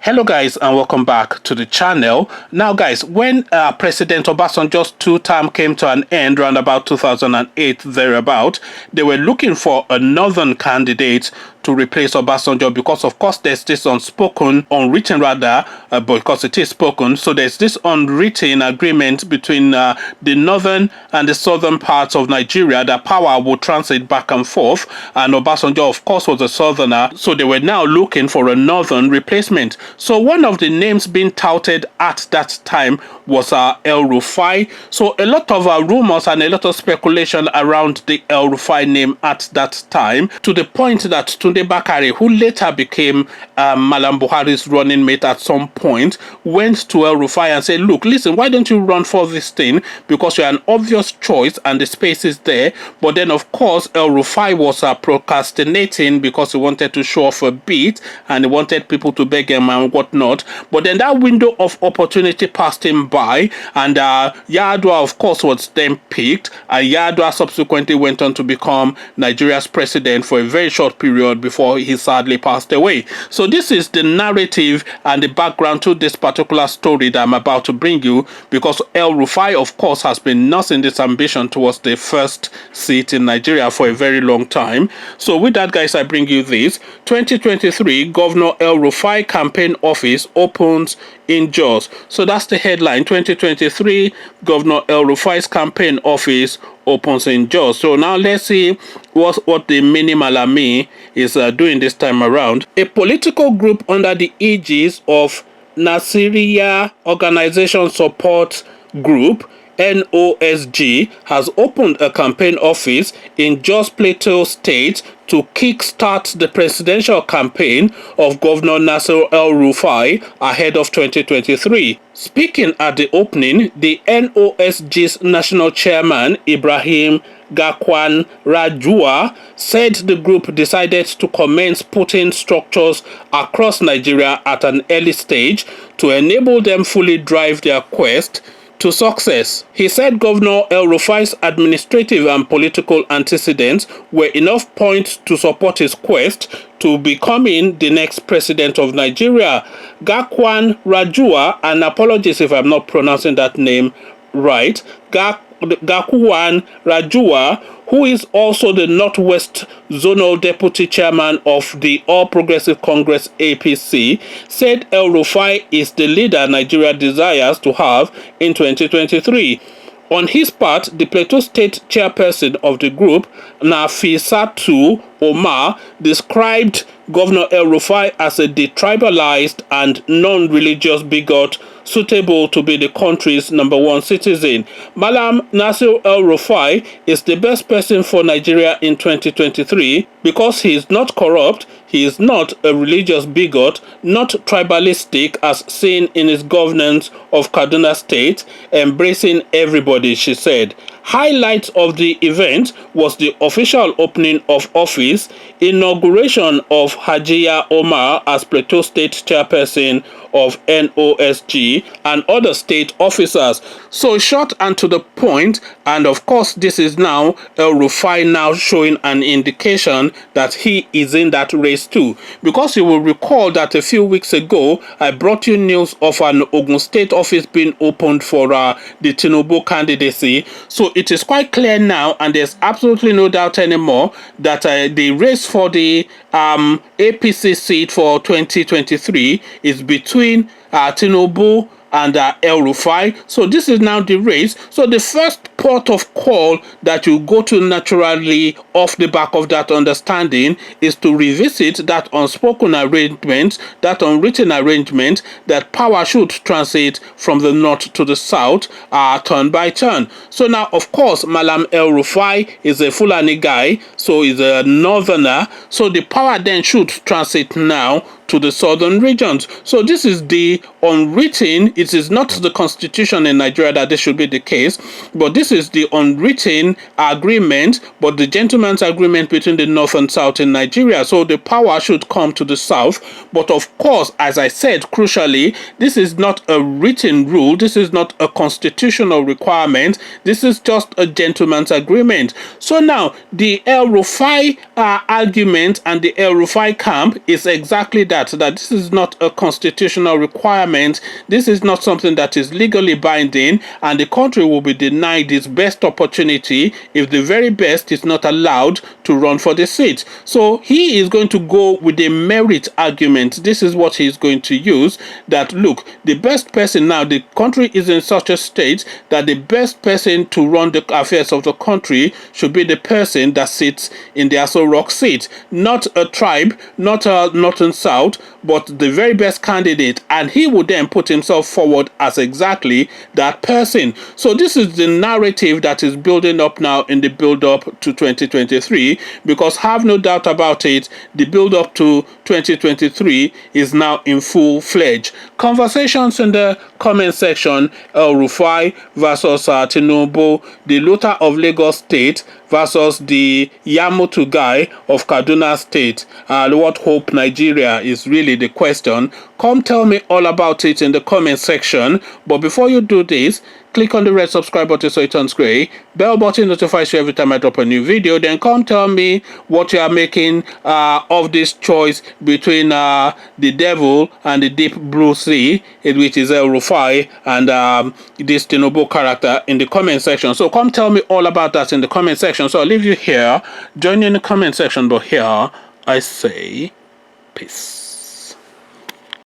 Hello guys and welcome back to the channel. Now guys, when President Obasanjo's two-term came to an end around about 2008 thereabout, they were looking for a northern candidate to replace Obasanjo because of course there's this unwritten because it is spoken, so there's this unwritten agreement between the northern and the southern parts of Nigeria that power would transit back and forth, and Obasanjo of course was a southerner, so they were now looking for a northern replacement. So one of the names being touted at that time was El-Rufai. So a lot of rumors and a lot of speculation around the El-Rufai name at that time, to the point that Tunde Bakare, who later became Malam Buhari's running mate at some point, went to El-Rufai and said, look, listen, why don't you run for this thing? Because you're an obvious choice and the space is there. But then, of course, El-Rufai was procrastinating because he wanted to show off a bit and he wanted people to beg him and whatnot. But then that window of opportunity passed him by, and Yar'Adua, of course, was then picked, and Yar'Adua subsequently went on to become Nigeria's president for a very short period before he sadly passed away. So this is the narrative and the background to this particular story that I'm about to bring you, because El-Rufai, of course, has been nursing this ambition towards the first seat in Nigeria for a very long time. So with that, guys, I bring you this. 2023, Governor El-Rufai campaign office opens in Jos. So that's the headline. 2023, Governor El-Rufai's campaign office opens in Jos. So now let's see what the Mini Malami is doing this time around. A political group under the aegis of Nasiriyah Organization Support Group, NOSG, has opened a campaign office in Jos Plateau State to kickstart the presidential campaign of Governor Nasir El-Rufai ahead of 2023. Speaking at the opening, the NOSG's national chairman, Ibrahim Gakwan Rajua, said the group decided to commence putting structures across Nigeria at an early stage to enable them fully drive their quest to success. He said Governor El-Rufai's administrative and political antecedents were enough points to support his quest to becoming the next president of Nigeria. Gakwan Rajua, and apologies if I'm not pronouncing that name right, Gakwan Rajua, who is also the Northwest Zonal Deputy Chairman of the All Progressive Congress APC, said El-Rufai is the leader Nigeria desires to have in 2023. On his part, the Plateau State chairperson of the group, Nafisatu Omar, described Governor El-Rufai as a detribalized and non-religious bigot suitable to be the country's #1 citizen. Malam Nasir El-Rufai is the best person for Nigeria in 2023 because he is not corrupt, he is not a religious bigot, not tribalistic as seen in his governance of Kaduna State, embracing everybody, she said. Highlight of the event was the official opening of office, inauguration of Hajiya Omar as Plateau State chairperson of NOSG, and other state officers. So short and to the point, and of course this is now El-Rufai now showing an indication that he is in that race too, because you will recall that a few weeks ago I brought you news of an Ogun State office being opened for the Tinubu candidacy. So it is quite clear now, and there's absolutely no doubt anymore, that the race for the APC seat for 2023 is between Tinubu and El-Rufai. So this is now the race. So the first port of call that you go to naturally off the back of that understanding is to revisit that unspoken arrangement, that unwritten arrangement, that power should transit from the north to the south, turn by turn. So now, of course, Malam El-Rufai is a Fulani guy, so he's a northerner, so the power then should transit now to the southern regions. So this is the unwritten, it is not the constitution in Nigeria that this should be the case, but this this is the unwritten agreement, but the gentleman's agreement between the North and South in Nigeria. So the power should come to the South. But of course, as I said, crucially, this is not a written rule. This is not a constitutional requirement. This is just a gentleman's agreement. So now the El-Rufai argument and the El-Rufai camp is exactly that this is not a constitutional requirement. This is not something that is legally binding, and the country will be denied its best opportunity if the very best is not allowed to run for the seat. So he is going to go with a merit argument. This is what he is going to use, that look, the best person now, the country is in such a state that the best person to run the affairs of the country should be the person that sits in the Aso Rock seat, not a tribe, not a Northern South, but the very best candidate, and he would then put himself forward as exactly that person. So this is the narrative that is building up now in the build-up to 2023, because have no doubt about it, the build-up to 2023 is now in full-fledged. Conversations in the comment section: El-Rufai versus Tinubu, the Luther of Lagos State versus the Yamutu guy of Kaduna State. What hope Nigeria is really the question. Come tell me all about it in the comment section. But before you do this, click on the red subscribe button so it turns gray. Bell button notifies you every time I drop a new video. Then come tell me what you are making of this choice between the devil and the deep blue sea, which is El-Rufai, and this Tinubu character in the comment section. So come tell me all about that in the comment section. So I'll leave you here. Join you in the comment section. But here I say peace.